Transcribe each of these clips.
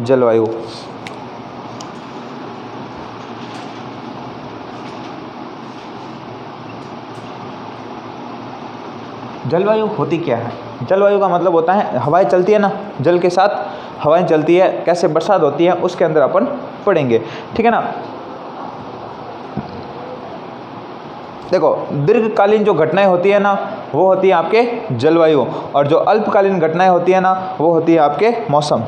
जलवायु। जलवायु होती क्या है? जलवायु का मतलब होता है हवाएं चलती है ना, जल के साथ हवाएं चलती है, कैसे बरसात होती है उसके अंदर अपन पढ़ेंगे, ठीक है ना। देखो, दीर्घकालीन जो घटनाएं होती है ना वो होती है आपके जलवायु, और जो अल्पकालीन घटनाएं होती है ना वो होती है आपके मौसम।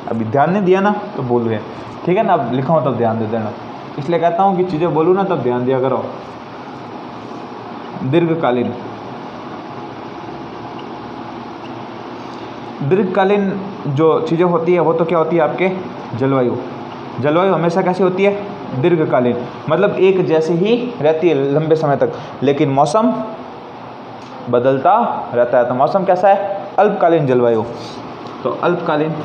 अभी ध्यान नहीं दिया ना तो भूल गए, ठीक है ना। अब लिखा हो तब ध्यान दे देना, इसलिए कहता हूँ कि चीज़ें बोलूँ ना तब ध्यान दिया करो। दीर्घकालीन जो चीज़ें होती है वो तो क्या होती है आपके जलवायु। जलवायु हमेशा कैसी होती है? दीर्घकालीन, मतलब एक जैसे ही रहती है लंबे समय तक, लेकिन मौसम बदलता रहता है। तो मौसम कैसा है? अल्पकालीन जलवायु। तो अल्पकालीन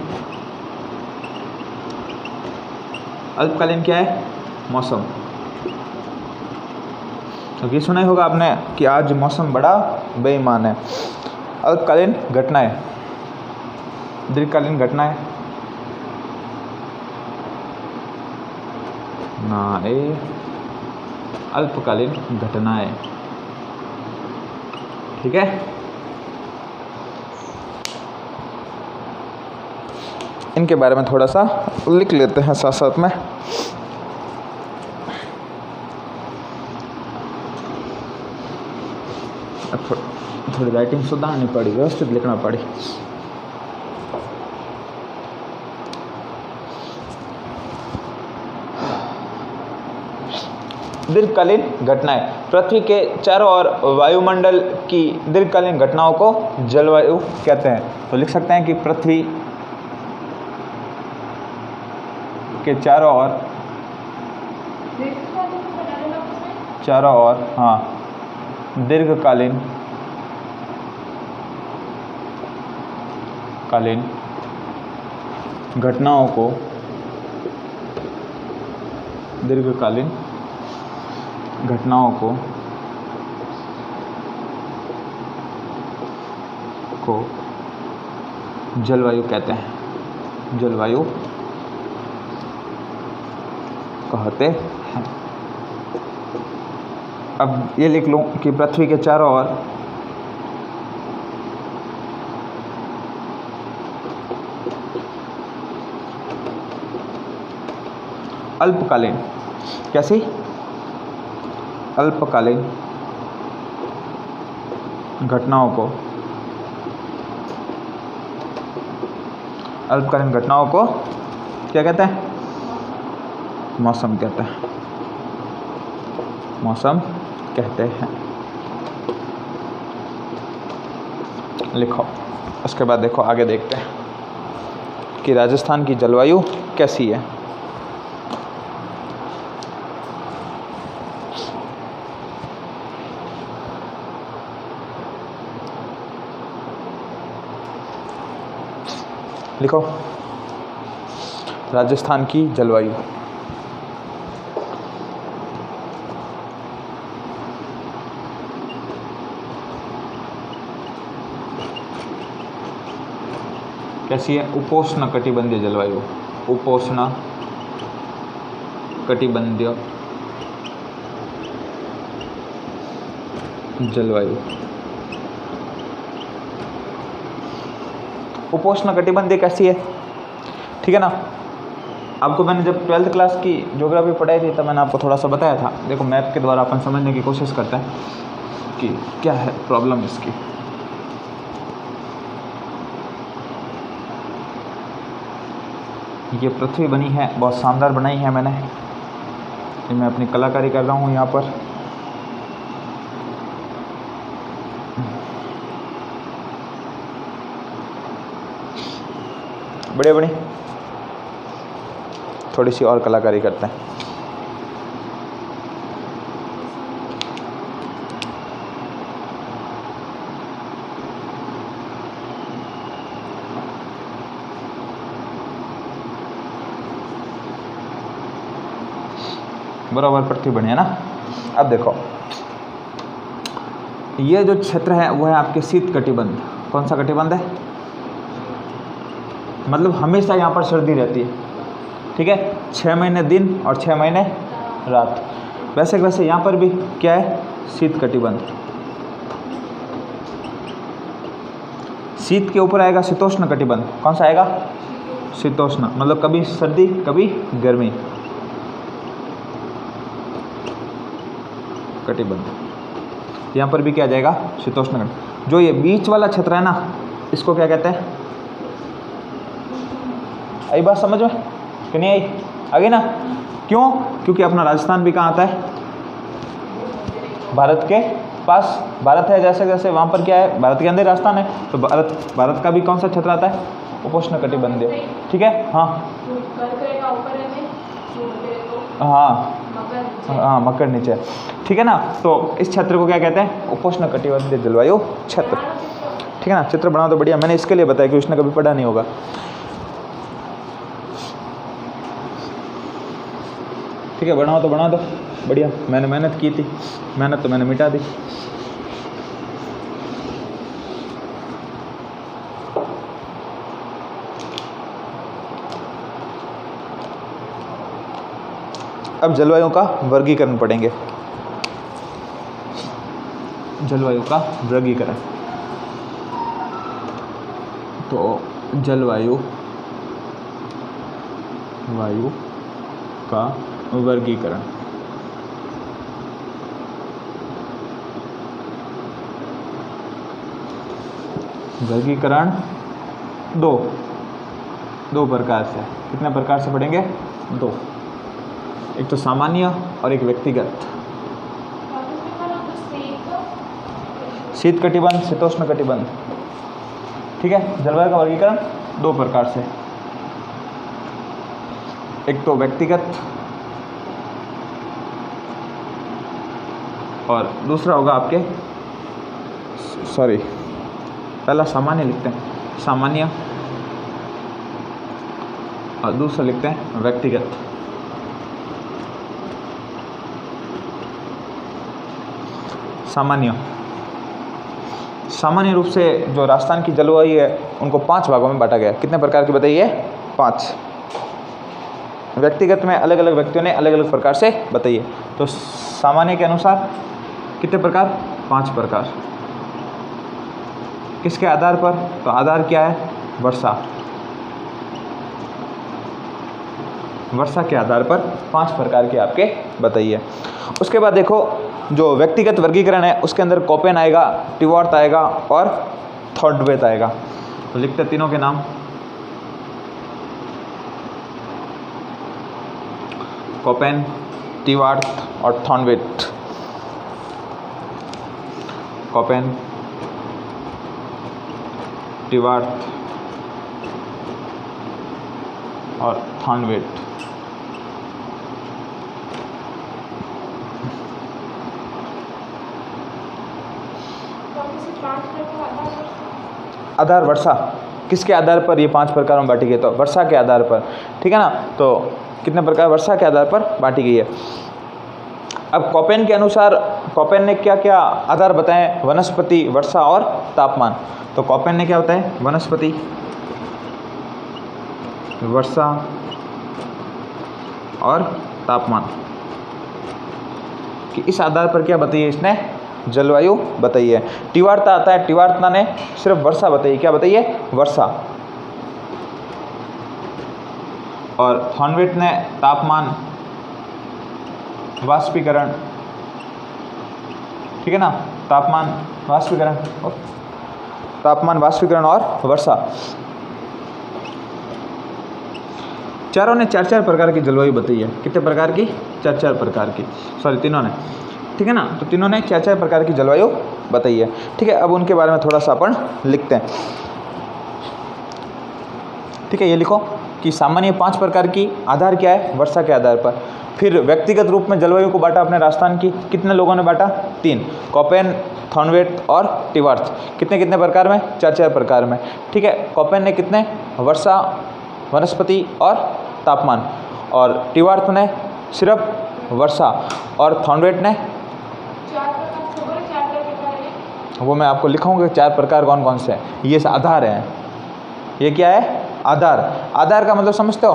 क्या है? मौसम। तो ये सुना ही होगा आपने कि आज मौसम बड़ा बेईमान है। अल्पकालीन घटनाएं, दीर्घकालीन घटनाएं ना, अल्पकालीन घटनाएं, ठीक है। इनके बारे में थोड़ा सा लिख लेते हैं साथ साथ में। थोड़ी राइटिंग सुधारनी पड़ी, व्यवस्थित लिखना पड़ी। दीर्घकालीन घटनाएं, पृथ्वी के चारों ओर वायुमंडल की दीर्घकालीन घटनाओं को जलवायु कहते हैं। तो लिख सकते हैं कि पृथ्वी के चारों ओर हाँ दीर्घकालीन घटनाओं को जलवायु कहते हैं, जलवायु कहते हैं। अब ये लिख लूं कि पृथ्वी के चारों ओर अल्पकालीन, कैसी? अल्पकालीन घटनाओं को क्या कहते हैं? मौसम कहते हैं, मौसम कहते हैं। लिखो। उसके बाद देखो आगे देखते हैं कि राजस्थान की जलवायु कैसी है। लिखो, राजस्थान की जलवायु। कैसी है? उपोष्ण कटिबंधीय जलवायु। उपोष्ण कटिबंधीय जलवायु। उपोष्ण कटिबंधीय कैसी है? ठीक है ना। आपको मैंने जब 12th क्लास की ज्योग्राफी पढ़ाई थी तब मैंने आपको थोड़ा सा बताया था। देखो, मैप के द्वारा अपन समझने की कोशिश करते हैं कि क्या है प्रॉब्लम इसकी। ये पृथ्वी बनी है, बहुत शानदार बनाई है मैंने। ये मैं अपनी कलाकारी कर रहा हूँ यहाँ पर। बड़े बड़ी थोड़ी सी और कलाकारी करते हैं। बराबर पृथ्वी बनी है ना। अब देखो, ये जो क्षेत्र है वो है आपके शीत कटिबंध। कौन सा कटिबंध है? मतलब हमेशा यहाँ पर सर्दी रहती है, ठीक है। 6 महीने दिन और 6 महीने रात। वैसे वैसे यहाँ पर भी क्या है, शीत कटिबंध। शीत के ऊपर आएगा शीतोष्ण कटिबंध। कौन सा आएगा, शीतोष्ण, मतलब कभी सर्दी कभी गर्मी कटिबंध। यहाँ पर भी क्या आ जाएगा, शीतोष्ण कटिबंध। जो ये बीच वाला क्षेत्र है ना, इसको क्या कहते हैं, आई बात समझ में कि नहीं आई, आ गई ना। क्यों, क्योंकि अपना राजस्थान भी कहाँ आता है, भारत के पास। भारत है जैसे जैसे वहाँ पर क्या है, भारत के अंदर राजस्थान है, तो भारत का भी कौन सा क्षेत्र आता है, उपोष्ण कटिबंधीय, ठीक है। हाँ हाँ मकर नीचे, ठीक है ना। तो इस क्षेत्र को क्या कहते हैं, उपोष्ण कटिबंधीय जलवायु क्षेत्र, ठीक है ना। चित्र बनाओ तो बढ़िया, मैंने इसके लिए बताया कि उसने कभी पढ़ा नहीं होगा। ठीक है, बनाओ तो बना दो, बढ़िया। मैंने मेहनत की थी, मेहनत तो मैंने मिटा दी। अब जलवायु का वर्गीकरण पढ़ेंगे। जलवायु का वर्गीकरण, तो जलवायु का वर्गीकरण, वर्गीकरण दो प्रकार से। कितने प्रकार से पढ़ेंगे, दो। एक तो सामान्य और एक व्यक्तिगत। शीत कटिबंध, शीतोष्ण कटिबंध, ठीक है। जलवायु का वर्गीकरण दो प्रकार से, एक तो व्यक्तिगत और दूसरा होगा आपके, पहला सामान्य लिखते हैं, सामान्य, और दूसरा लिखते हैं व्यक्तिगत। सामान्य रूप से जो राजस्थान की जलवायु है उनको 5 भागों में बांटा गया। कितने प्रकार की बताइए, 5। व्यक्तिगत में अलग अलग व्यक्तियों ने अलग अलग प्रकार से बताइए। तो सामान्य के अनुसार कितने प्रकार, 5 प्रकार। किसके आधार पर, तो आधार क्या है, वर्षा। वर्षा के आधार पर 5 प्रकार के आपके बताइए। उसके बाद देखो, जो व्यक्तिगत वर्गीकरण है उसके अंदर कोपेन आएगा, टिवार्थ आएगा और थॉर्नवेथ आएगा। तो लिखते तीनों के नाम, कोपेन, टिवार्थ और थॉर्नवेथ। कोपेन, टिवार्थ और थॉर्नवेथ। आधार वर्षा, किसके आधार पर ये 5 प्रकार में बांटी गई, तो वर्षा के आधार पर, ठीक है ना। तो कितने प्रकार, वर्षा के आधार पर बांटी गई है। अब कोपेन के अनुसार, कोपेन ने क्या क्या आधार बताए, वनस्पति, वर्षा और तापमान। तो कोपेन ने क्या बताया, वनस्पति, वर्षा और तापमान, कि इस आधार पर क्या बताइए, इसने जलवायु बताई है। टिवार्थ आता है, टिवार्थ ने सिर्फ वर्षा बताई, क्या बताइए, वर्षा। और थॉर्नवेथ ने तापमान, वाष्पीकरण, ठीक है ना, तापमान, वाष्पीकरण और वर्षा। चारों ने 4-4 प्रकार की जलवायु बताई है। कितने प्रकार की, 4-4 प्रकार की, तीनों ने, ठीक है ना। तो तीनों ने 4-4 प्रकार की जलवायु बताई है, ठीक है। अब उनके बारे में थोड़ा सा अपन लिखते हैं, ठीक है। ये लिखो कि सामान्य 5 प्रकार की, आधार क्या है, वर्षा के आधार पर। फिर व्यक्तिगत रूप में जलवायु को बांटा अपने राजस्थान की, कितने लोगों ने बांटा, 3, कोपेन, थॉर्नवेथ और टिवार्थ। कितने कितने प्रकार में, 4-4 प्रकार में, ठीक है। कोपेन ने कितने, वर्षा, वनस्पति और तापमान, और टिवार्थ ने सिर्फ वर्षा, और थॉर्नवेथ ने, वो मैं आपको लिखाऊंगा 4 प्रकार कौन कौन से हैं। ये आधार हैं, ये क्या है, आधार। आधार का मतलब समझते हो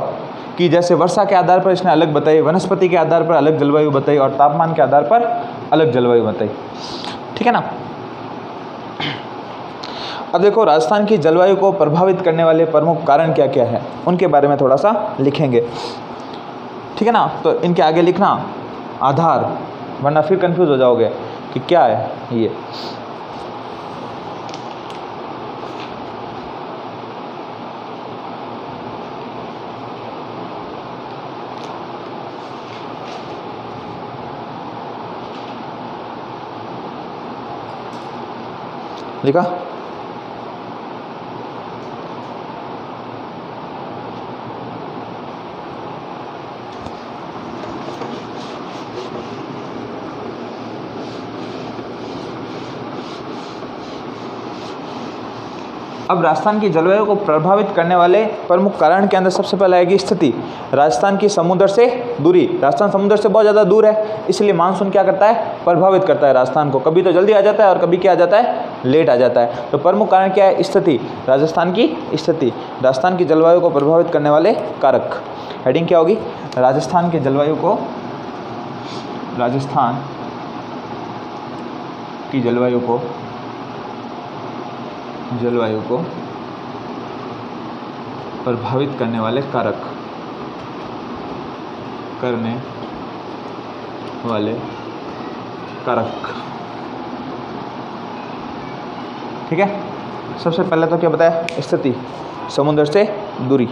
कि जैसे वर्षा के आधार पर इसने अलग बताई, वनस्पति के आधार पर अलग जलवायु बताई और तापमान के आधार पर अलग जलवायु बताई, ठीक है ना। अब देखो राजस्थान की जलवायु को प्रभावित करने वाले प्रमुख कारण क्या क्या है, उनके बारे में थोड़ा सा लिखेंगे, ठीक है ना। तो इनके आगे लिखना आधार, वरना फिर कंफ्यूज हो जाओगे कि क्या है ये। लिखा? अब राजस्थान की जलवायु को प्रभावित करने वाले प्रमुख कारण के अंदर सबसे पहले आएगी स्थिति। राजस्थान की समुद्र से दूरी, राजस्थान समुद्र से बहुत ज़्यादा दूर है, इसलिए मानसून क्या करता है, प्रभावित करता है राजस्थान को। कभी तो जल्दी आ जाता है और कभी क्या आ जाता है, लेट आ जाता है। तो प्रमुख कारण क्या है, स्थिति, राजस्थान की स्थिति। राजस्थान की जलवायु को प्रभावित करने वाले कारक, हेडिंग क्या होगी, राजस्थान की जलवायु को, राजस्थान की जलवायु को प्रभावित करने वाले कारक, ठीक है। सबसे पहले तो क्या बताया, स्थिति, समुद्र से दूरी।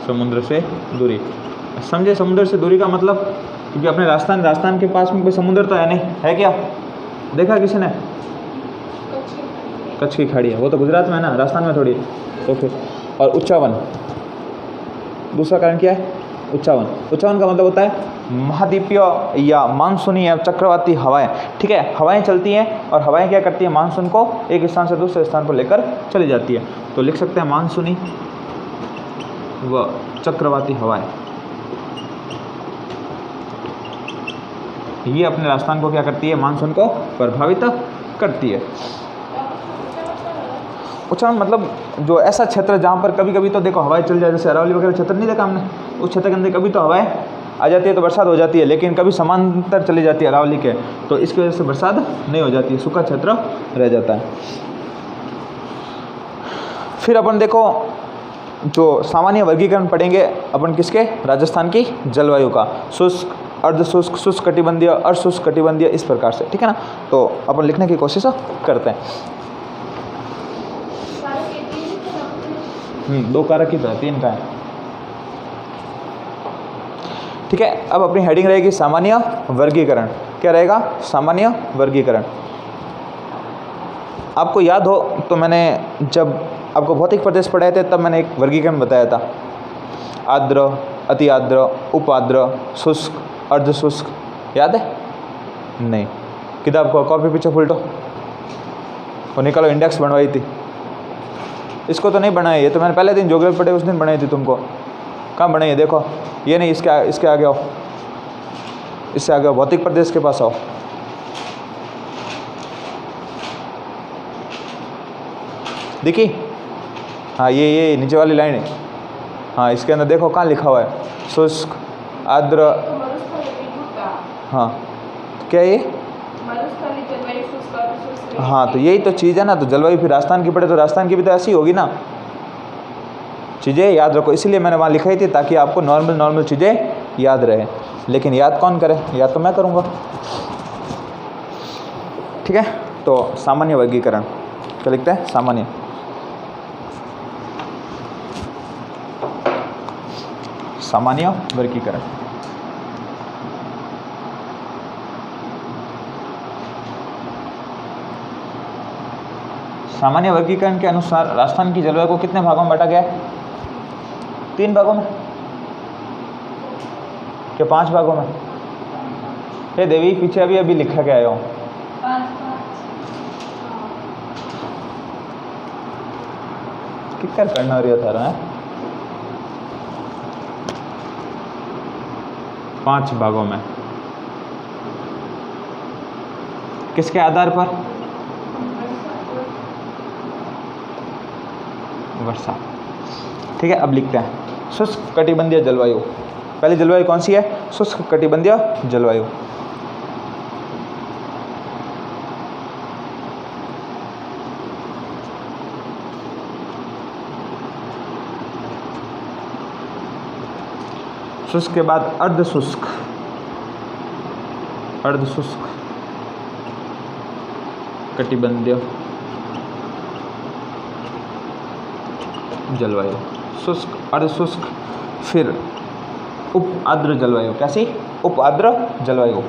समुद्र से दूरी, समझे समुद्र से दूरी का मतलब, क्योंकि अपने राजस्थान के पास में कोई समुद्र तो है नहीं, है क्या, देखा किसी ने, कच्छ की खाड़ी है, वो तो गुजरात में है ना, राजस्थान में थोड़ी। तो फिर और उच्चावन, दूसरा कारण क्या है, उच्चावन। उच्चावन का मतलब होता है महाद्वीपीय या मानसूनी या चक्रवाती हवाएं, ठीक है। हवाएं चलती हैं और हवाएं क्या करती हैं, मानसून को एक स्थान से दूसरे स्थान पर लेकर चली जाती है। तो लिख सकते हैं मानसूनी व चक्रवाती हवाएं, ये अपने राजस्थान को क्या करती है, मानसून को प्रभावित करती है। उच्चारण मतलब जो ऐसा क्षेत्र जहाँ पर कभी कभी तो देखो हवाएं चल जाए, जैसे अरावली वगैरह क्षेत्र नहीं देखा हमने, उस क्षेत्र के अंदर कभी तो हवाएं आ जाती है तो बरसात हो जाती है, लेकिन कभी समांतर चली जाती है अरावली के, तो इसकी वजह से बरसात नहीं हो जाती है, सूखा क्षेत्र रह जाता है। फिर अपन देखो जो सामान्य वर्गीकरण पढ़ेंगे अपन किसके, राजस्थान की जलवायु का, शुष्क, अर्धशुष्क, शुष्क कटिबंधीय, अशुष्क कटिबंधीय, इस प्रकार से, ठीक है ना। तो अपन लिखने की कोशिश करते हैं। दो कारक ही तो है, तीन का है, ठीक है। अब अपनी हेडिंग रहेगी सामान्य वर्गीकरण। क्या रहेगा, सामान्य वर्गीकरण। आपको याद हो तो मैंने जब आपको भौतिक प्रदेश पढ़ाए थे तब मैंने एक वर्गीकरण बताया था, आर्द्र, अति आर्द्र, उपाद्र, शुष्क, अर्धशुष्क, याद है? नहीं, किताब को कॉपी पीछे उल्टो और निकालो, इंडेक्स बनवाई थी, इसको तो नहीं बनाई, ये तो मैंने पहले दिन ज्योग्राफी पढ़े उस दिन बनाई थी तुमको। कहाँ बनाई है, देखो ये नहीं, इसके आगे आओ, इससे आगे आओ, भौतिक प्रदेश के पास आओ। देखी, हाँ ये नीचे वाली लाइन है, हाँ इसके अंदर देखो कहाँ लिखा हुआ है, शुष्क, आर्द्र, हाँ क्या ये, हाँ तो यही तो चीज़ है ना। तो जलवायु फिर राजस्थान की पड़े तो राजस्थान की भी तो ऐसी होगी ना, चीज़ें याद रखो, इसीलिए मैंने वहाँ लिखाई थी ताकि आपको नॉर्मल चीज़ें याद रहे। लेकिन याद कौन करे, याद तो मैं करूँगा, ठीक है। तो सामान्य वर्गीकरण क्या लिखते हैं, सामान्य, सामान्य वर्गीकरण। सामान्य वर्गीकरण के अनुसार राजस्थान की जलवायु को कितने भागों में बांटा गया है, 3 भागों में, क्या 5 भागों में? हे देवी पीछे अभी लिखा के आया हूँ, कितना करना हो रहा था है, 5 भागों में। किसके आधार पर? वर्षा। ठीक है, अब लिखते हैं शुष्क कटिबंधीय जलवायु। पहली जलवायु कौन सी है? शुष्क कटिबंधीय जलवायु। शुष्क के बाद अर्ध शुष्क, अर्ध शुष्क कटिबंधीय जलवायु, शुष्क, अर्ध शुष्क, फिर उप आर्द्र जलवायु। कैसी? उप आर्द्र जलवायु।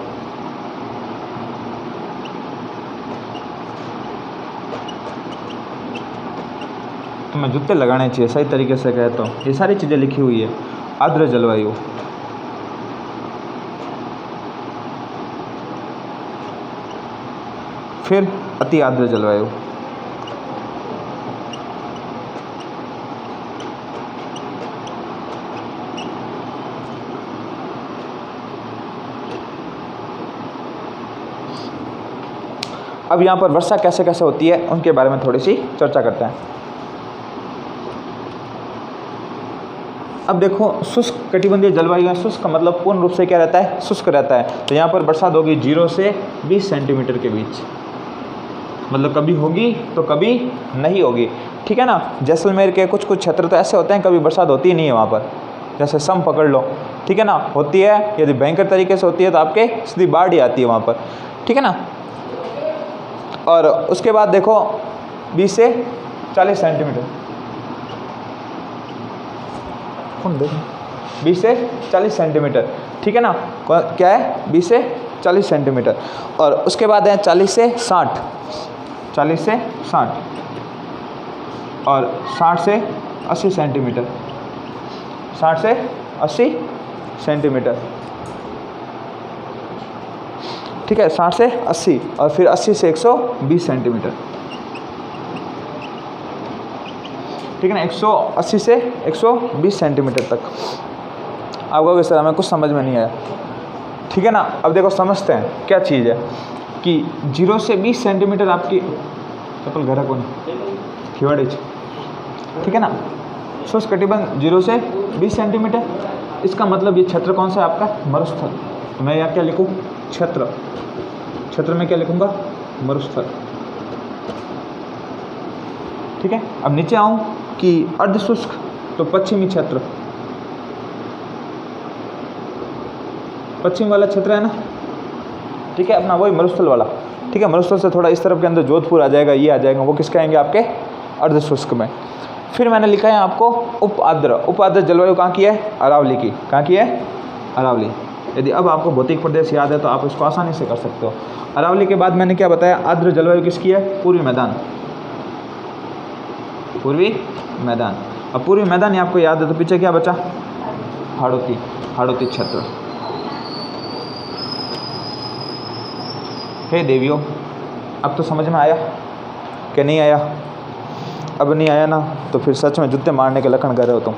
तो मैं जूते लगाने चाहिए सही तरीके से कहे तो। ये सारी चीज़ें लिखी हुई है। आर्द्र जलवायु, फिर अति आर्द्र जलवायु, अब यहाँ पर वर्षा कैसे कैसे होती है उनके बारे में थोड़ी सी चर्चा करते हैं। अब देखो, शुष्क कटिबंधीय जलवायु है। शुष्क मतलब पूर्ण रूप से क्या रहता है? शुष्क रहता है। तो यहाँ पर बरसात होगी 0 से 20 सेंटीमीटर के बीच, मतलब कभी होगी तो कभी नहीं होगी। ठीक है ना। जैसलमेर के कुछ कुछ क्षेत्र तो ऐसे होते हैं कभी बरसात होती ही नहीं है वहाँ पर, जैसे सम पकड़ लो। ठीक है ना, होती है, यदि भयंकर तरीके से होती है तो आपके सीधी बाढ़ ही आती है वहाँ पर। ठीक है ना। और उसके बाद देखो 20 से 40 सेंटीमीटर, 20 से 40 सेंटीमीटर। ठीक है ना। क्या है? 20 से 40 सेंटीमीटर। और उसके बाद है 40 से 60, 40 से 60 और 60 से 80 सेंटीमीटर, 60 से 80 सेंटीमीटर। ठीक है, 60 से 80 और फिर 80 से 120 सेंटीमीटर। ठीक है ना, 180 से 120 सेंटीमीटर तक। आप कहोगे सर हमें कुछ समझ में नहीं आया। ठीक है ना। अब देखो समझते हैं क्या चीज़ है कि 0 से 20 सेंटीमीटर आपकी चप्पल घर कौन खिवाड़ी। ठीक है ना। शुष्क कटिबंध 0 से 20 सेंटीमीटर, इसका मतलब ये क्षेत्र कौन सा है आपका? मरुस्थल। तो मैं यहाँ क्या लिखूँ? क्षेत्र। क्षेत्र में क्या लिखूँगा? मरुस्थल। ठीक है। अब नीचे आऊँ कि अर्ध शुष्क, तो पश्चिमी क्षेत्र, पश्चिम वाला क्षेत्र है ना। ठीक है, अपना वही मरुस्थल वाला। ठीक है, मरुस्थल से थोड़ा इस तरफ के अंदर जोधपुर आ जाएगा, ये आ जाएगा, वो किसके आएंगे? आपके अर्ध शुष्क में। फिर मैंने लिखा है आपको उप आर्द्र। उप आर्द्र जलवायु कहाँ की है? अरावली की। कहाँ की है? अरावली। यदि अब आपको भौतिक प्रदेश याद है तो आप इसको आसानी से कर सकते हो। अरावली के बाद मैंने क्या बताया? आर्द्र जलवायु किसकी है? पूर्वी मैदान। पूर्वी मैदान। अब पूर्वी मैदान ही आपको याद है तो पीछे क्या बचा? हाड़ौती। हाड़ौती क्षेत्र। हे देवियों, अब तो समझ में आया कि नहीं आया? अब नहीं आया ना तो फिर सच में जूते मारने के लक्षण कर रहे हो तुम।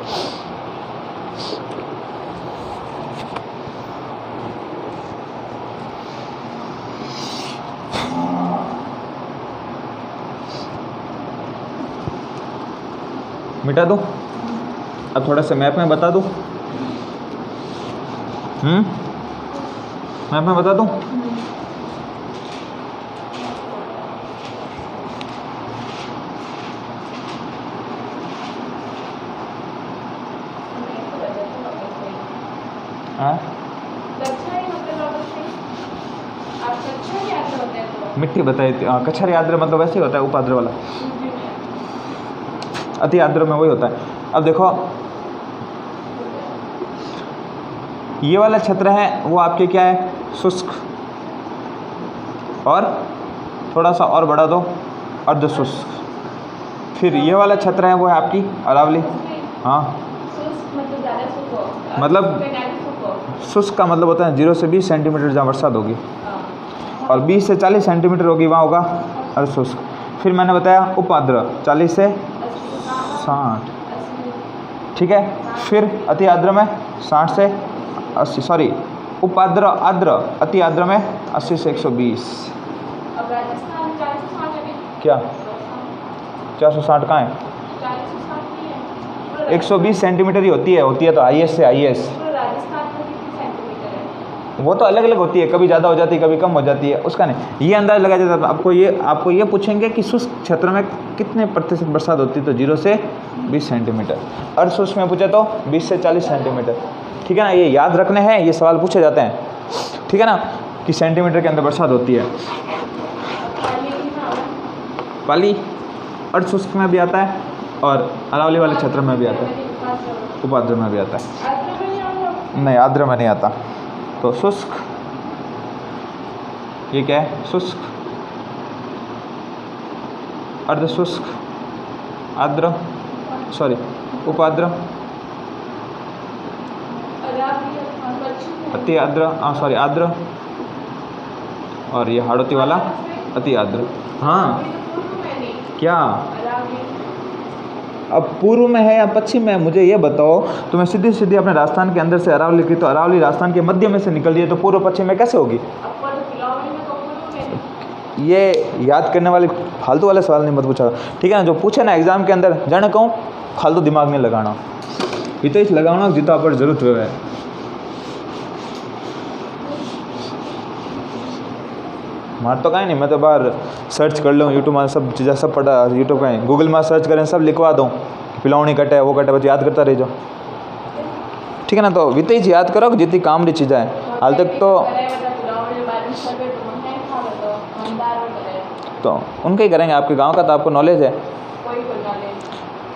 मिटा दूँ? अब थोड़ा सा मैप में बता दूँ? मैप में बता दूँ? मिट्टी बताई थी। कछारी आर्द्र मतलब वैसे ही होता है, उपाद्र वाला। अति आर्द्र में वही होता है। अब देखो ये वाला क्षेत्र है वो आपके क्या है? शुष्क। और थोड़ा सा और बढ़ा दो, अर्ध शुष्क। फिर ये वाला क्षेत्र है वो है आपकी अरावली। हाँ, मतलब शुष्क का मतलब होता है 0 से 20 सेंटीमीटर जहाँ बरसात होगी, और 20 से 40 सेंटीमीटर होगी वहाँ होगा अर्ध शुष्क। फिर मैंने बताया उपाद्र 40 से 60। ठीक है। फिर अति आर्द्र में 60 से 80, सॉरी उपाद्र आर्द्र, अति आर्द्र में 80 से 120। क्या 460 कहाँ है? 120 सेंटीमीटर ही होती है तो IS से IS। वो तो अलग अलग होती है, कभी ज़्यादा हो जाती है कभी कम हो जाती है, उसका नहीं। ये अंदाज़ लगाया जाता है। आपको ये पूछेंगे कि शुष्क क्षेत्र में कितने प्रतिशत बरसात होती है, तो 0 से 20 सेंटीमीटर। अर्धशुष्क में पूछे तो 20 से 40 सेंटीमीटर। ठीक है ना, ये याद रखने हैं, ये सवाल पूछे जाते हैं। ठीक है ना, कि सेंटीमीटर के अंदर बरसात होती है। पाली अर्धशुष्क में भी आता है और अरावली वाले क्षेत्र में भी आता है, उपाद्र में भी आता है। नहीं, आर्द्र में नहीं आता। तो शुष्क, ये क्या है? शुष्क, अर्धशुष्क, आर्द्र, सॉरी उपाद्र, अति आर्द्र, सॉरी आर्द्र, और ये हाड़ौती वाला अति आर्द्र। हाँ क्या अब पूर्व में है या पश्चिम में, मुझे ये बताओ। तुम्हें सीधी सीधी अपने राजस्थान के अंदर से अरावली की, तो अरावली राजस्थान के मध्य में से निकल रही है, तो पूर्व पश्चिम में कैसे होगी? ये याद करने वाले फालतू वाले सवाल नहीं मत पूछा। ठीक है ना, जो पूछे ना एग्जाम के अंदर, जाने कहूँ फालतू दिमाग नहीं लगाना, इतना ही लगाना जितना पर जरूरत हुआ है। मार तो कहीं नहीं, मैं तो बाहर सर्च कर लूँ, यूट्यूब में सब चीज़ें सब पढ़ा, यूट्यूब में गूगल में सर्च करें, सब लिखवा दूँ, पिलौनी कटे वो कटे, बस याद करता रह जाओ। ठीक है ना, तो वित्त ही याद करो जितनी काम री चीज़ें हैं हाल तक तो उनके ही करेंगे। आपके गांव का तो आपको नॉलेज है।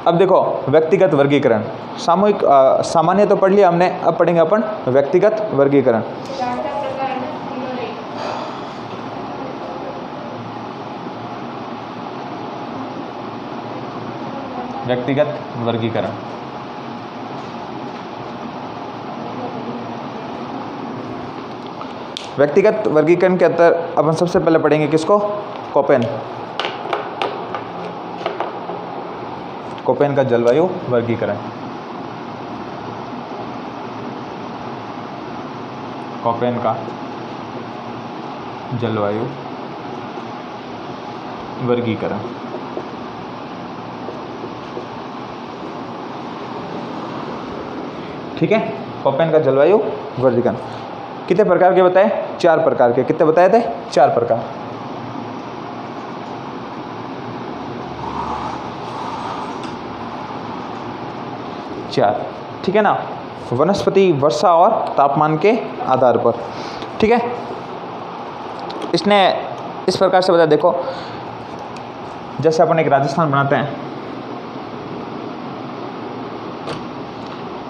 अब देखो व्यक्तिगत वर्गीकरण, सामूहिक सामान्य तो पढ़ लिया हमने, अब पढ़ेंगे अपन व्यक्तिगत वर्गीकरण। व्यक्तिगत वर्गीकरण, व्यक्तिगत वर्गीकरण के अंदर अपन सबसे पहले पढ़ेंगे किसको? कोपेन। कोपेन का जलवायु वर्गीकरण। कोपेन का जलवायु वर्गीकरण। ठीक है, कोपेन का जलवायु वर्गीकरण कितने प्रकार के बताए? 4 प्रकार के। कितने बताए थे? 4 प्रकार। ठीक है ना, वनस्पति, वर्षा और तापमान के आधार पर। ठीक है, इसने इस प्रकार से बताया। देखो जैसे अपन एक राजस्थान बनाते हैं,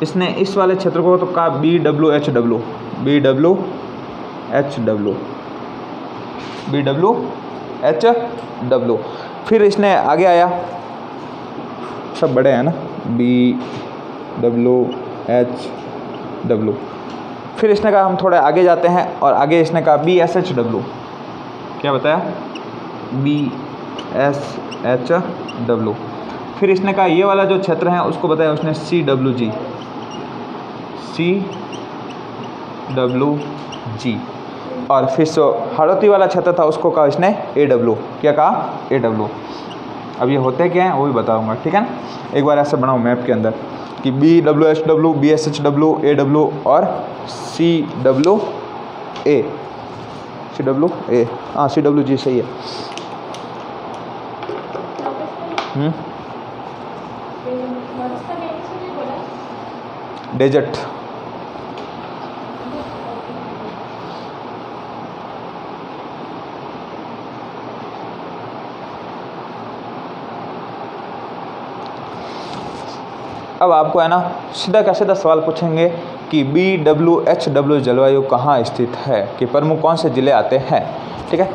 इसने इस वाले क्षेत्र को तो कहा BWHW, BWHW। फिर इसने आगे आया, सब बड़े हैं ना, BWHW। फिर इसने कहा हम थोड़े आगे जाते हैं और आगे इसने कहा BSHW। क्या बताया? BSHW। फिर इसने कहा ये वाला जो क्षेत्र है उसको बताया उसने CWG। और फिर हाड़ौती वाला क्षेत्र था उसको कहा इसने AW। क्या कहा? AW। अब ये होते क्या हैं वो भी बताऊंगा। ठीक है ना, एक बार ऐसे बनाओ मैप के अंदर कि BWHW, BSHW, AW और CWA। हाँ CWG सही है। डेजर्ट, अब आपको है ना सीधा का सीधा सवाल पूछेंगे कि BWHW जलवायु कहाँ स्थित है, कि प्रमुख कौन से जिले आते हैं। ठीक है,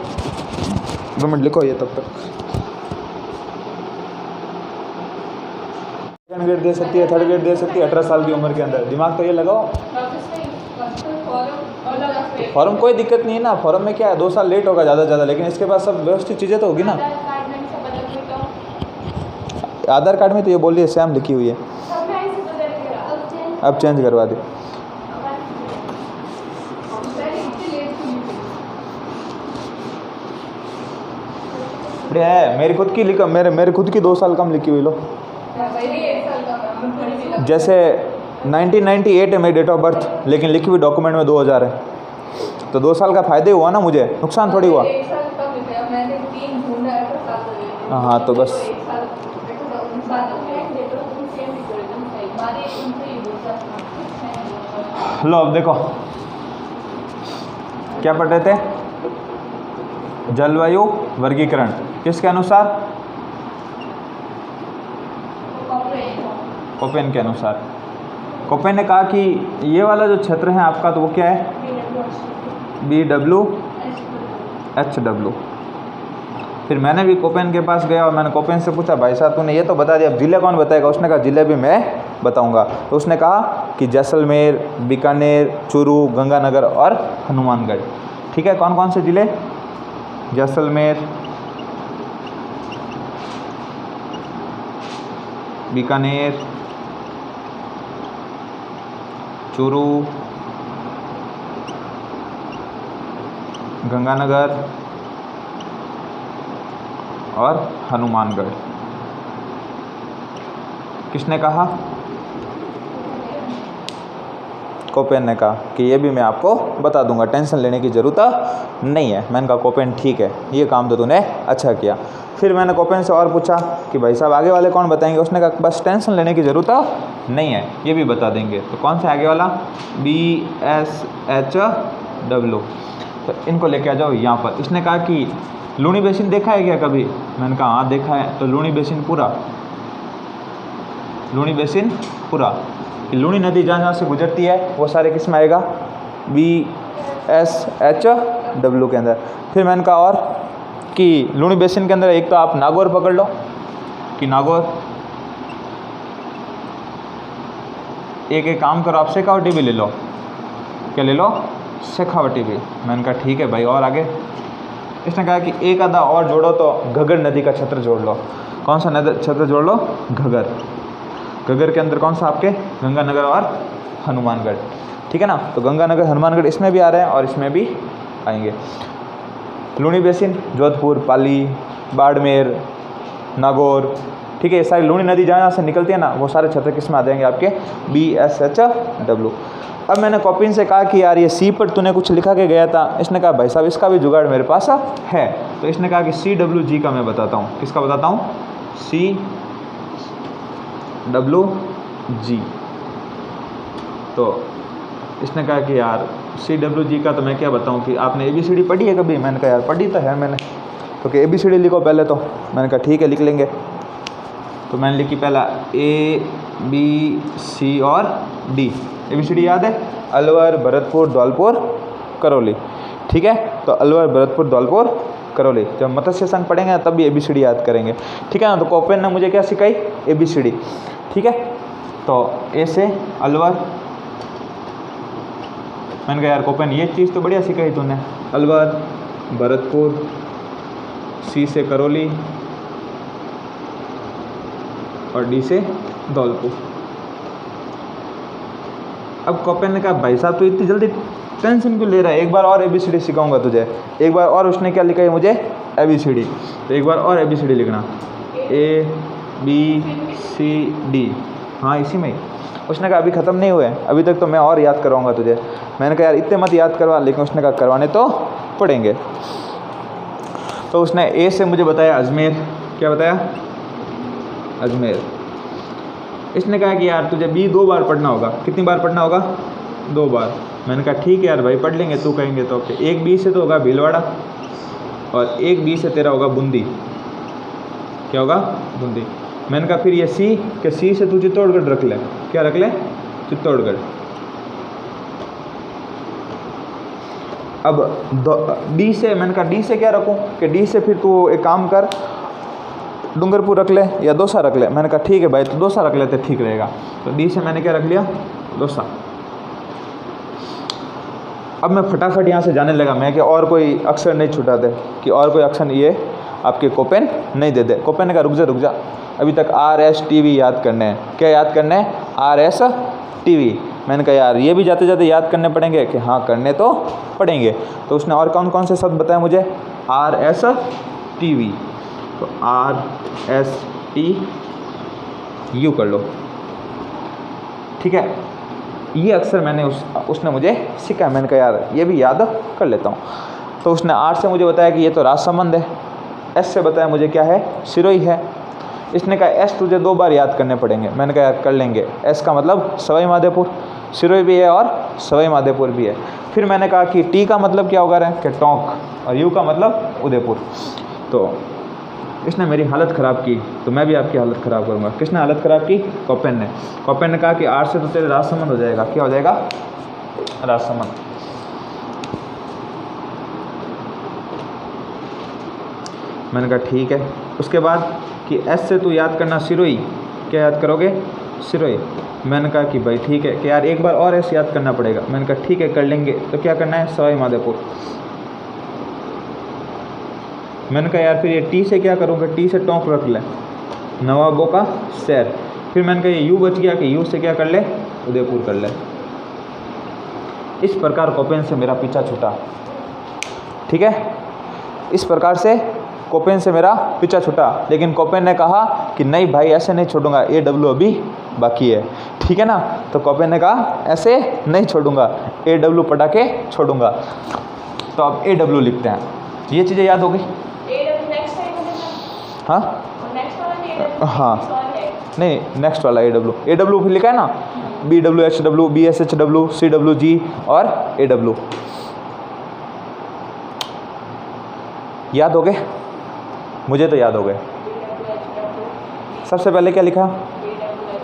2 मिनट लिखो ये तब तक। सेकंड ग्रेड दे सकती है, थर्ड ग्रेड दे सकती है 18 साल की उम्र के अंदर। दिमाग तो ये लगाओ। फॉर्म कोई दिक्कत नहीं है ना, फॉर्म में क्या है 2 साल लेट होगा ज़्यादा से ज़्यादा, लेकिन इसके बाद सब व्यवस्थित चीज़ें तो होगी ना। आधार कार्ड में तो ये बोल रही है श्याम लिखी हुई है, अब चेंज करवा दे। बढ़िया है। मेरी खुद की लिखा, मेरे खुद की 2 साल कम लिखी हुई लो। जैसे 1998 है मेरी डेट ऑफ बर्थ, लेकिन लिखी हुई डॉक्यूमेंट में 2000 है, तो 2 साल का फ़ायदा ही हुआ ना मुझे, नुकसान थोड़ी हुआ। हाँ तो बस लो अब देखो क्या पढ़ रहे थे, जलवायु वर्गीकरण किसके अनुसार, कोपेन के अनुसार। कोपेन ने कहा कि ये वाला जो क्षेत्र है आपका, तो वो क्या है, BWHW। फिर मैंने भी कोपेन के पास गया और मैंने कोपेन से पूछा, भाई साहब तूने ये तो बता दिया, अब जिले कौन बताएगा। उसने कहा जिले भी मैं बताऊंगा। तो उसने कहा कि जैसलमेर, बीकानेर, चूरू, गंगानगर और हनुमानगढ़। ठीक है, कौन कौन से जिले, जैसलमेर, बीकानेर, चूरू, गंगानगर और हनुमानगढ़। किसने कहा, कोपेन ने कहा कि ये भी मैं आपको बता दूंगा, टेंशन लेने की ज़रूरत नहीं है। मैंने कहा कोपेन ठीक है, ये काम तो तूने अच्छा किया। फिर मैंने कोपेन से और पूछा कि भाई साहब आगे वाले कौन बताएंगे। उसने कहा बस टेंशन लेने की ज़रूरत नहीं है, ये भी बता देंगे। तो कौन सा आगे वाला, BSHW, तो इनको लेके आ जाओ यहाँ पर। इसने कहा कि लूनी बेसिन देखा है क्या कभी, मैंने कहा हाँ देखा है। तो लूनी बेसिन पूरा, लूनी बेसिन पूरा, लूनी नदी जहाँ जहाँ से गुजरती है वो सारे किस में आएगा, BSHW के अंदर। फिर मैंने कहा और कि लूनी बेसिन के अंदर एक तो आप नागौर पकड़ लो, कि नागौर, एक काम करो आप शेखावटी भी ले लो, क्या ले लो, शेखावटी भी। मैंने कहा ठीक है भाई, और आगे। इसने कहा कि एक आधा और जोड़ो तो घग्गर नदी का क्षेत्र जोड़ लो। कौन सा नदी क्षेत्र जोड़ लो, घग्गर। घग्गर के अंदर कौन सा आपके, गंगानगर और हनुमानगढ़। ठीक है ना, तो गंगानगर हनुमानगढ़ इसमें भी आ रहे हैं और इसमें भी आएंगे। लूनी बेसिन, जोधपुर, पाली, बाड़मेर, नागौर, ठीक है, ये सारी लूनी नदी जहाँ जहाँ से निकलती है ना, वो सारे क्षेत्र किस में आ जाएंगे आपके, BSHW। अब मैंने कॉपिन से कहा कि यार ये सी पर तूने कुछ लिखा के गया था। इसने कहा भाई साहब इसका भी जुगाड़ मेरे पास है। तो इसने कहा कि CWG का मैं बताता हूँ। किसका बताता हूँ, CWG। तो इसने कहा कि यार CWG का तो मैं क्या बताऊँ, कि आपने ABCD पढ़ी है कभी। मैंने कहा यार पढ़ी तो है मैंने। तो कि ABCD लिखो पहले। तो मैंने कहा ठीक है लिख लेंगे। तो मैंने लिखी पहला A, B, C और D। ABCD याद है, अलवर, भरतपुर, धौलपुर, करौली। ठीक है, तो अलवर, भरतपुर, धौलपुर, करौली। जब मत्स्य संघ पढ़ेंगे तब भी ABCD याद करेंगे। ठीक है ना। तो कोपेन ने मुझे क्या सिखाई, ABCD। ठीक है, तो A से अलवर। मैंने कहा यार कोपेन ये चीज़ तो बढ़िया सिखाई तूने, अलवर, भरतपुर, C से करौली और D से धौलपुर। अब कोपेन ने कहा भाई साहब तो इतनी जल्दी टेंशन क्यों ले रहा है, एक बार और ABCD सिखाऊंगा तुझे। एक बार और उसने क्या लिखा है मुझे, ABCD। तो एक बार और ABCD लिखना, ABCD। हाँ इसी में ही। उसने कहा अभी ख़त्म नहीं हुए, अभी तक तो मैं और याद करवाऊंगा तुझे। मैंने कहा यार इतने मत याद करवा, लेकिन उसने कहा करवाने तो पड़ेंगे। तो उसने A से मुझे बताया अजमेर। क्या बताया, अजमेर। इसने कहा कि यार तुझे B 2 बार पढ़ना होगा। कितनी बार पढ़ना होगा, 2 बार। मैंने कहा ठीक है यार भाई पढ़ लेंगे, तू कहेंगे तो। एक B से तो होगा भीलवाड़ा और एक B से तेरा होगा बूंदी। क्या होगा, बूंदी। मैंने कहा फिर ये C के C से तू चित्तौड़गढ़ रख ले। क्या रख ले, चित्तौड़गढ़। अब D से, मैंने कहा D से क्या रखूँ, कि D से फिर तू एक काम कर, डूंगरपुर रख ले या दौसा रख ले। मैंने कहा ठीक है भाई तो दौसा रख लेते, ठीक रहेगा। तो D से मैंने क्या रख लिया, दौसा। अब मैं फटाफट यहाँ से जाने लगा, मैं कि और कोई अक्षर नहीं छुटा दे, कि और कोई अक्षर ये आपके कोपेन नहीं दे दे। कोपेन ने कहा रुक जा, अभी तक RSTV याद करने हैं। क्या याद करने हैं, RSTV। मैंने कहा यार ये भी जाते जाते याद करने पड़ेंगे, कि हाँ करने तो पड़ेंगे। तो उसने और कौन कौन से शब्द बताए मुझे, RSTV। तो RSTU कर लो, ठीक है। ये अक्सर मैंने उसने मुझे सिखाया, मैंने कहा यार ये भी याद कर लेता हूँ। तो उसने R से मुझे बताया कि ये तो राजसमंद है, S से बताया मुझे क्या है, सिरोही है। इसने कहा S तुझे 2 बार याद करने पड़ेंगे, मैंने कहा यार कर लेंगे। S का मतलब सवाई माधोपुर, सिरोही भी है और सवाई माधोपुर भी है। फिर मैंने कहा कि T का मतलब क्या होगा कि टोंक, और U का मतलब उदयपुर। तो इसने मेरी हालत ख़राब की, तो मैं भी आपकी हालत ख़राब करूँगा। किसने हालत ख़राब की? कॉपेन ने। कॉपेन ने कहा कि R से तो तेरे राजसमंद हो जाएगा। क्या हो जाएगा? राजसमंद। मैंने कहा ठीक है। उसके बाद कि S से तू याद करना सिरोही। क्या याद करोगे? सिरोही। मैंने कहा कि भाई ठीक है, कि यार एक बार और S याद करना पड़ेगा। मैंने कहा ठीक है कर लेंगे। तो क्या करना है? सवाई माधोपुर। मैंने कहा यार फिर ये T से क्या करूँगा? T से टोंक रख ले, नवाबों का शहर। फिर मैंने कहा ये U बच गया, कि U से क्या कर ले? उदयपुर कर ले। इस प्रकार कोपेन से मेरा पीछा छूटा, ठीक है। इस प्रकार से कोपेन से मेरा पीछा छूटा। लेकिन कोपेन ने कहा कि नहीं भाई ऐसे नहीं छोड़ूंगा, AW अभी बाकी है, ठीक है ना। तो कोपेन ने कहा ऐसे नहीं छोड़ूंगा, AW पढ़ा के छोड़ूंगा। तो अब AW लिखते हैं। ये चीज़ें याद हो गई? हाँ हाँ, नहीं नेक्स्ट वाला AW फिर लिखा है ना, BW HW BSHW CWG और AW। याद हो गए? मुझे तो याद हो गए। सबसे पहले क्या लिखा?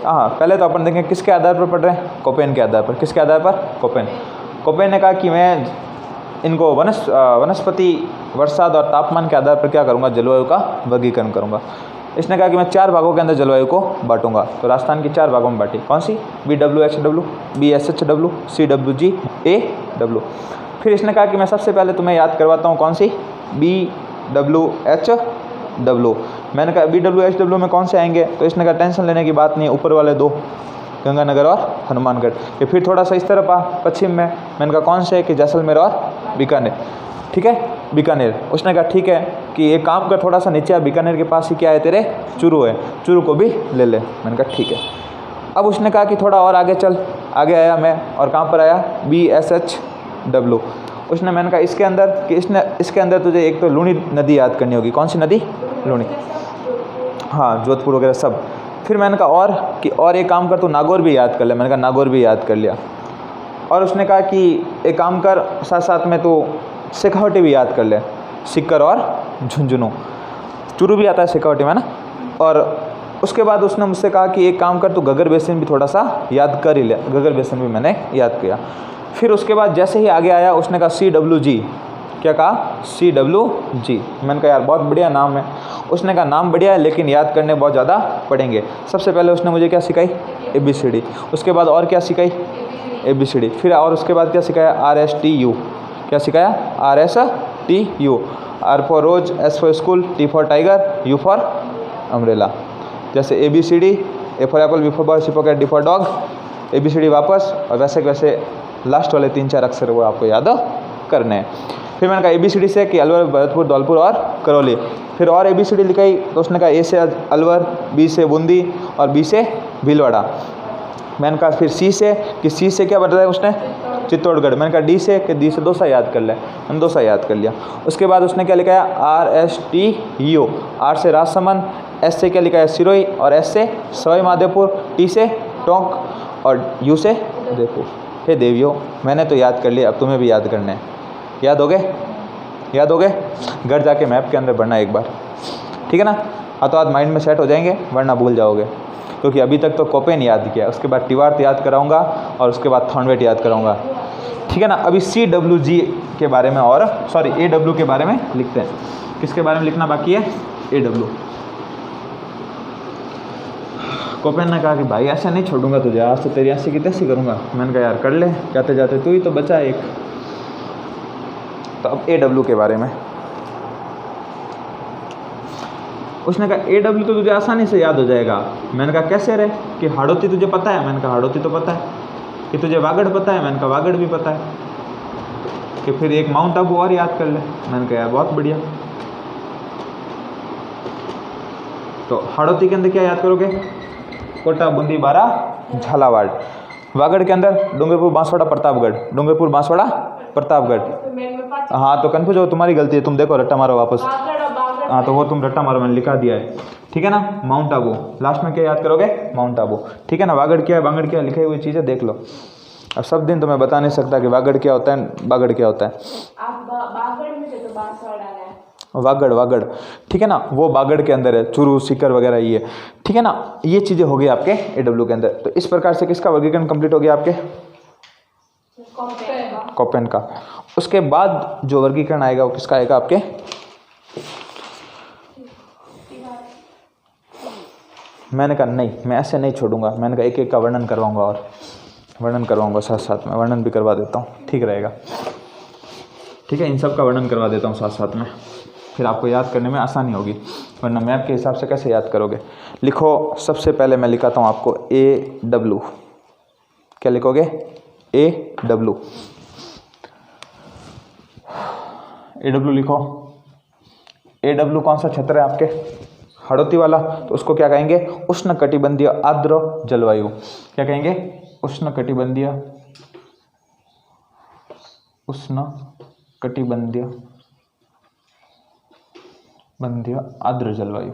हाँ, पहले तो अपन देखें किसके आधार पर पढ़ रहे हैं? कोपेन के आधार पर। किसके आधार पर? कोपेन। कोपेन ने कहा कि मैं इनको वनस्पति, वर्षाद और तापमान के आधार पर क्या करूँगा? जलवायु का वर्गीकरण करूँगा। इसने कहा कि मैं 4 भागों के अंदर जलवायु को बांटूंगा। तो राजस्थान की 4 भागों में बांटी। कौन सी? BW HW BSHW CWG AW। फिर इसने कहा कि मैं सबसे पहले तुम्हें याद करवाता हूँ कौन सी? BW HW। मैंने कहा BW HW में कौन से आएंगे? तो इसने कहा टेंशन लेने की बात नहीं है, ऊपर वाले 2, गंगानगर और हनुमानगढ़। ये फिर थोड़ा सा इस तरफ आ पश्चिम में। मैंने कहा कौन से है? कि जैसलमेर और बीकानेर, ठीक है, बीकानेर। उसने कहा ठीक है कि एक काम कर, थोड़ा सा नीचे आ, बीकानेर के पास ही क्या है तेरे? चूरू है, चूरू को भी ले ले। मैंने कहा ठीक है। अब उसने कहा कि थोड़ा और आगे चल। आगे आया मैं, और कहाँ पर आया? BSHW। उसने, मैंने कहा इसके अंदर, कि इसके अंदर तुझे एक तो लूनी नदी याद करनी होगी। कौन सी नदी? लूनी, हाँ, जोधपुर वगैरह सब। फिर मैंने कहा और कि और एक काम कर, तू नागौर भी याद कर ले। मैंने कहा नागौर भी याद कर लिया। और उसने कहा कि एक काम कर, साथ साथ में तू शेखावटी भी याद कर ले, सिक्कर और झुंझुनू। चूरू भी आता है शेखावटी में ना। और उसके बाद उसने मुझसे कहा कि एक काम कर, तू घग्गर बेसिन भी थोड़ा सा याद कर ही ले। घग्गर बेसिन भी मैंने याद किया। फिर उसके बाद जैसे ही आगे आया उसने कहा CWG। क्या कहा? CWG। मैंने कहा यार बहुत बढ़िया नाम है। उसने कहा नाम बढ़िया है लेकिन याद करने बहुत ज़्यादा पड़ेंगे। सबसे पहले उसने मुझे क्या सिखाई? ABCD। उसके बाद और क्या सिखाई? ABCD। फिर और उसके बाद क्या सिखाया? RSTU। क्या सिखाया? RSTU। R for rose, S for school, T for tiger, U for umbrella. जैसे ABCD, A for apple, B for boy, C for cat, D for dog, ABCD वापस, और वैसे वैसे लास्ट वाले 3-4 अक्षर वो आपको याद करने हैं। फिर मैंने कहा ABCD से कि अलवर, भरतपुर, धौलपुर और करौली। फिर और ABCD लिखाई। तो उसने कहा A से अलवर, B से बूंदी और B से भीलवाड़ा। मैंने कहा फिर C से, कि C से क्या बताया उसने? चित्तौड़गढ़। मैंने कहा D से, कि D से दौसा याद कर ले। मैंने दौसा याद कर लिया। उसके बाद उसने क्या लिखाया? RSTU। R से राजसमंद, S से क्या लिखा है? सिरोही, और S से सवाई माधोपुर, T से टोंक और U से उदयपुर। हे देवियों, मैंने तो याद कर लिया, अब तुम्हें भी याद करना है। याद हो गए? याद हो गए? घर जाके मैप के अंदर बढ़ना एक बार, ठीक है ना। हाथों हाथ माइंड में सेट हो जाएंगे, वरना भूल जाओगे। क्योंकि अभी तक तो कोपेन याद किया, उसके बाद टिवार्थ याद कराऊंगा और उसके बाद थॉर्नवेट याद कराऊंगा, ठीक है ना। अभी CWG के बारे में, और सॉरी AW के बारे में लिखते हैं। किसके बारे में लिखना बाकी है? AW। कोपेन ने कहा कि भाई ऐसे नहीं छोड़ूंगा तुझे, आज तो तेरी ऐसी की तैसी करूँगा। मैंने कहा यार कर ले, जाते जाते तू ही तो बचा एक। तो अब AW के बारे में उसने कहा AW तो तुझे आसानी से याद हो जाएगा। मैंने कहा कैसे रे? कि हाड़ौती तुझे पता है? मैंने कहा हाड़ौती तो पता है। कि तुझे वागड़ पता है? मैंने कहा वागड़ भी पता है। कि फिर एक माउंट आबू और याद कर ले। मैंने कहा यार बहुत बढ़िया। तो हाड़ौती के अंदर क्या याद करोगे? कोटा, बूंदी, बारा, झालावाड़। वागड़ के अंदर डूंगरपुर, बांसवाड़ा, प्रतापगढ़। डूंगरपुर, बांसवाड़ा, प्रतापगढ़। हाँ तो कन्फ्यूज हो, तुम्हारी गलती है, तुम देखो रट्टा मारो वापस। हाँ तो वो तुम रट्टा मारो, मैंने लिखा दिया है, ठीक है ना। माउंट आबू, लास्ट में क्या याद करोगे? माउंट आबू, ठीक है ना। वागड़ क्या है, बांगड़ क्या है, लिखी हुई चीज़ें देख लो। अब सब दिन तो मैं बता नहीं सकता कि वागड़ क्या होता है, बागड़ क्या होता है। वागड़, वागड़, ठीक है ना, वो बागड़ के अंदर है, चूरू, सीकर वगैरह ये, ठीक है ना। ये चीज़ें हो गई आपके AW के अंदर। तो इस प्रकार से किसका वर्गीकरण कंप्लीट हो गया आपके? कोपेन का। उसके बाद जो वर्गीकरण आएगा वो किसका आएगा आपके? मैंने कहा नहीं, मैं ऐसे नहीं छोड़ूंगा, मैंने कहा एक एक का वर्णन करवाऊंगा, और वर्णन करवाऊंगा साथ साथ में, वर्णन भी करवा देता हूँ, ठीक रहेगा, ठीक है। इन सब का वर्णन करवा देता हूँ साथ साथ में, फिर आपको याद करने में आसानी होगी, वरना मैप के हिसाब से कैसे याद करोगे। लिखो, सबसे पहले मैं लिखाता हूँ आपको AW। क्या लिखोगे? AW। AW लिखो। AW कौन सा क्षेत्र है आपके? हाड़ौती वाला। तो उसको क्या कहेंगे? उष्ण कटिबंधीय आर्द्र जलवायु। क्या कहेंगे? उष्ण कटिबंधीय, उष्ण कटिबंधीय आर्द्र जलवायु,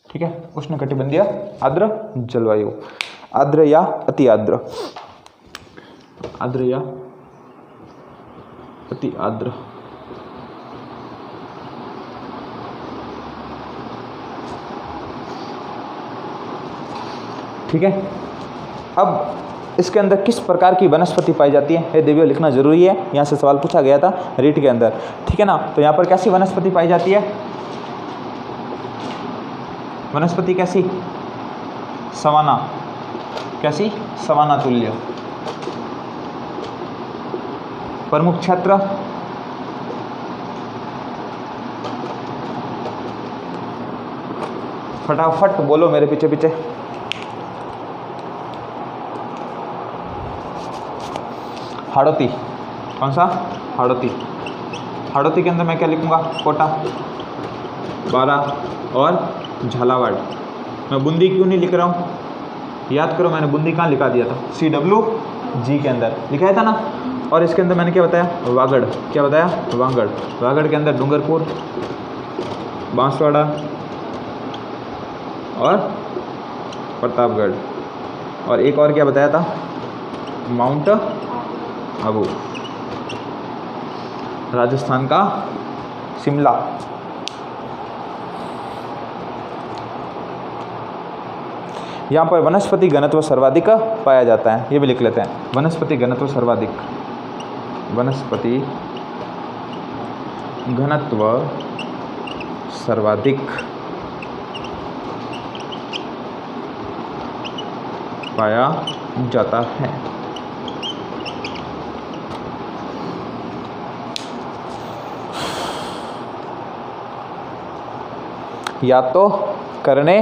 ठीक है। उष्ण कटिबंधीय आर्द्र जलवायु, आर्द्र या अति आर्द्र, आर्द्र या अति आर्द्र। ठीक है। अब इसके अंदर किस प्रकार की वनस्पति पाई जाती है, ये देवियों लिखना जरूरी है, यहाँ से सवाल पूछा गया था रीट के अंदर, ठीक है ना। तो यहाँ पर कैसी वनस्पति पाई जाती है? वनस्पति कैसी? सवाना। कैसी? सवाना तुल्य। प्रमुख क्षेत्र? फटाफट बोलो मेरे पीछे पीछे। हाड़ौती। कौन सा? हाड़ौती। हाड़ौती के अंदर मैं क्या लिखूंगा? कोटा, बारा और झालावाड़। मैं बूंदी क्यों नहीं लिख रहा हूँ? याद करो, मैंने बूंदी कहाँ लिखा दिया था? CWG के अंदर लिखा था ना। और इसके अंदर मैंने क्या बताया? वागड़। क्या बताया? वागड़। वागड़ के अंदर डूंगरपुर, बांसवाड़ा और प्रतापगढ़। और एक और क्या बताया था? माउंट आबू। राजस्थान का शिमला। यहाँ पर वनस्पति घनत्व सर्वाधिक पाया जाता है, ये भी लिख लेते हैं। वनस्पति घनत्व सर्वाधिक, वनस्पति घनत्व सर्वाधिक पाया जाता है। याद तो करने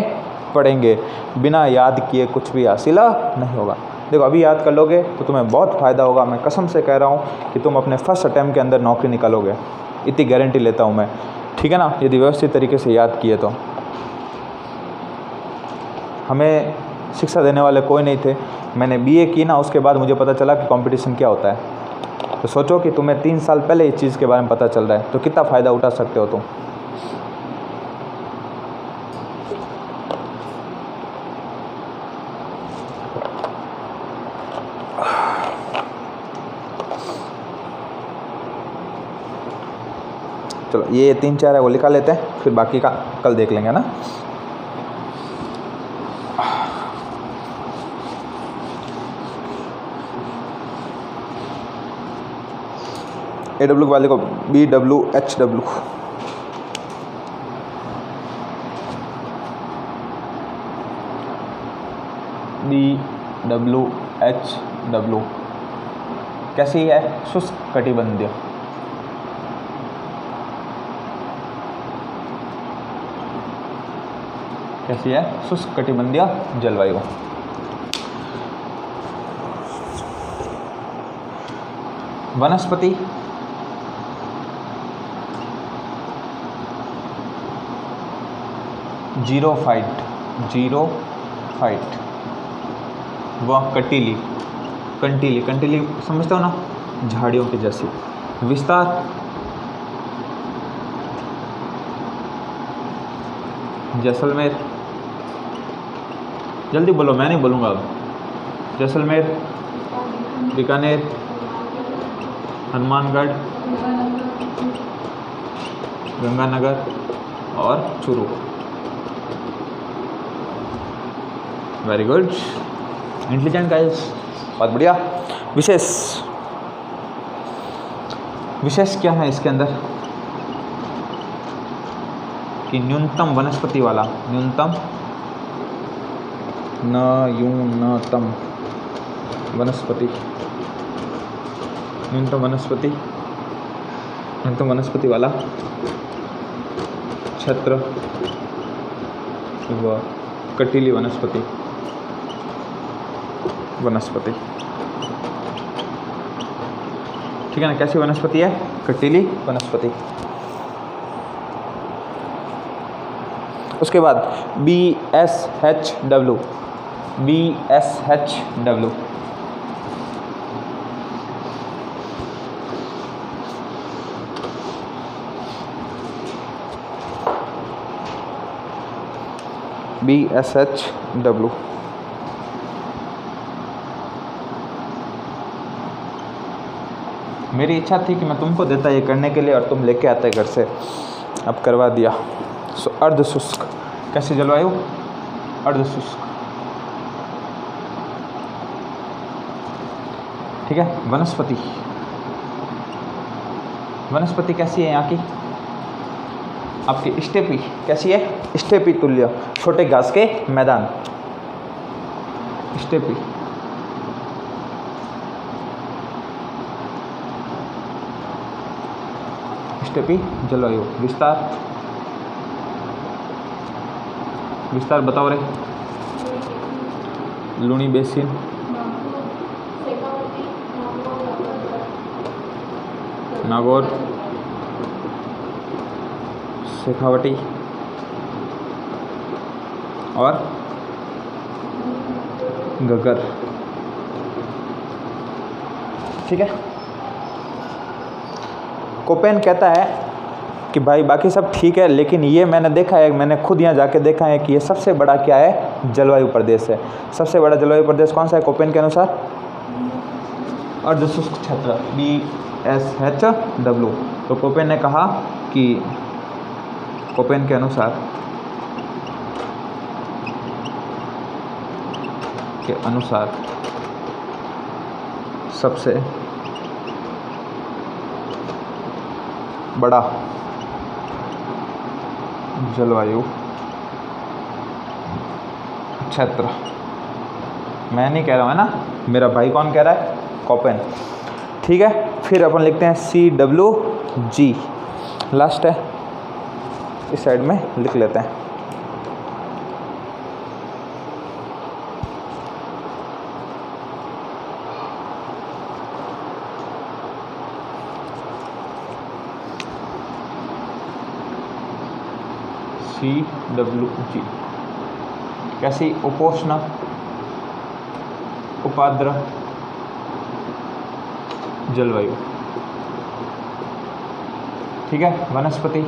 पड़ेंगे, बिना याद किए कुछ भी हासिल नहीं होगा। देखो अभी याद कर लोगे तो तुम्हें बहुत फ़ायदा होगा, मैं कसम से कह रहा हूँ कि तुम अपने फर्स्ट अटैम्प्ट के अंदर नौकरी निकालोगे, इतनी गारंटी लेता हूँ मैं, ठीक है ना, यदि व्यवस्थित तरीके से याद किए तो। हमें शिक्षा देने वाले कोई नहीं थे, मैंने BA की ना, उसके बाद मुझे पता चला कि कंपटीशन क्या होता है। तो सोचो कि तुम्हें 3 साल पहले इस चीज़ के बारे में पता चल रहा है, तो कितना फ़ायदा उठा सकते हो तुम। चलो ये 3-4 है वो लिखा लेते हैं, फिर बाकी का कल देख लेंगे ना। AW वाले को BWHW, BWHW कैसी है? शुष्क कटिबंधीय। कैसी है? शुष्क कटिबंधीय जलवायु। वनस्पति जीरो फाइट, वह कंटीली, समझते हो ना, झाड़ियों के जैसी। विस्तार, जैसलमेर, जल्दी बोलो, मैं नहीं बोलूँगा अब। जैसलमेर, बीकानेर, हनुमानगढ़, गंगानगर और Churu. Very good, intelligent guys, बहुत बढ़िया। विशेष क्या है इसके अंदर कि न्यूनतम वनस्पति वाला, न्यूनतम वनस्पति वाला क्षेत्र व कटीली वनस्पति। ठीक है ना, कैसी वनस्पति है? कटीली वनस्पति। उसके बाद BSHW, BSHW मेरी इच्छा थी कि मैं तुमको देता ये करने के लिए और तुम लेके आते घर से, अब करवा दिया। अर्ध शुष्क, कैसी जलवायु? अर्ध शुष्क। ठीक है। वनस्पति कैसी है यहाँ की? आपकी स्टेपी कैसी है? स्टेपी तुल्य, छोटे घास के मैदान, स्टेपी। जलवायु। विस्तार बताओ रे। लूनी बेसिन, नागौर, शेखावटी और घग्गर। ठीक है। कोपेन कहता है कि भाई बाकी सब ठीक है, लेकिन ये मैंने देखा है, मैंने खुद यहाँ जाके देखा है कि ये सबसे बड़ा क्या है? जलवायु प्रदेश है। सबसे बड़ा जलवायु प्रदेश कौन सा है कोपेन के अनुसार? अर्धशुष्क क्षेत्र, BSHW। तो कोपेन ने कहा कि कोपेन के अनुसार सबसे बड़ा जलवायु क्षेत्र, मैं नहीं कह रहा हूँ, है ना, मेरा भाई कौन कह रहा है? कोपेन। ठीक है। फिर अपन लिखते हैं CWG, लास्ट है, इस साइड में लिख लेते हैं। CWG कैसी? उपोष्ण, उपाद्र जलवायु। ठीक है। वनस्पति,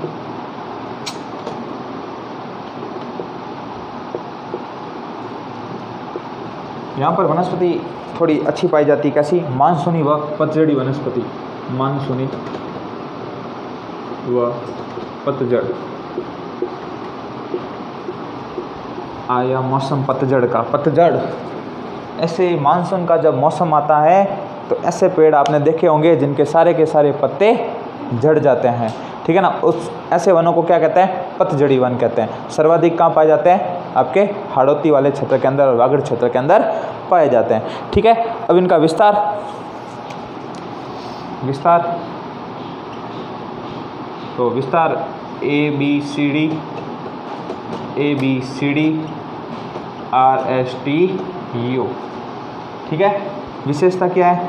यहाँ पर वनस्पति थोड़ी अच्छी पाई जाती है, कैसी? मानसूनी व पतझड़ी वनस्पति, मानसूनी व पतझड़। आया मौसम पतझड़ का, पतझड़ ऐसे मानसून का जब मौसम आता है तो ऐसे पेड़ आपने देखे होंगे जिनके सारे के सारे पत्ते झड़ जाते हैं। ठीक है ना, उस ऐसे वनों को क्या कहते हैं? पतझड़ी वन कहते हैं। सर्वाधिक कहाँ पाए जाते हैं? आपके हाड़ौती वाले क्षेत्र के अंदर और वागड़ क्षेत्र के अंदर पाए जाते हैं। ठीक है। अब इनका विस्तार तो विस्तार ABCD RSTU। ठीक है। विशेषता क्या है?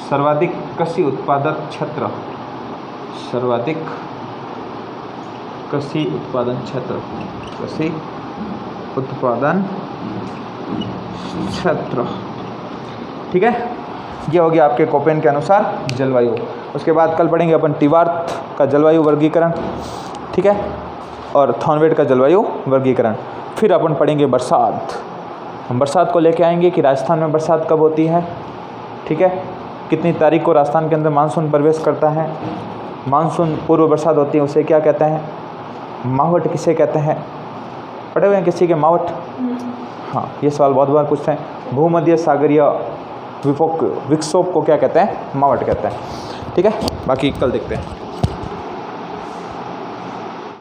सर्वाधिक कृषि उत्पादक क्षेत्र, सर्वाधिक कृषि उत्पादन क्षेत्र, कृषि उत्पादन क्षेत्र। ठीक है, ये हो गया आपके कोपेन के अनुसार जलवायु। उसके बाद कल पढ़ेंगे अपन टिवार्थ का जलवायु वर्गीकरण, ठीक है, और थॉर्नवेट का जलवायु वर्गीकरण। फिर अपन पढ़ेंगे बरसात। हम बरसात को लेके आएंगे कि राजस्थान में बरसात कब होती है, ठीक है, कितनी तारीख को राजस्थान के अंदर मानसून प्रवेश करता है, मानसून पूर्व बरसात होती है उसे क्या कहते हैं, मावठ किसे कहते हैं, पढ़े हुए हैं किसी के मावठ? हाँ, ये सवाल बहुत बार पूछते हैं। भूमध्य सागरीय विक्षोभ को क्या कहते हैं, मावठ कहते हैं। ठीक है, बाकी कल देखते हैं।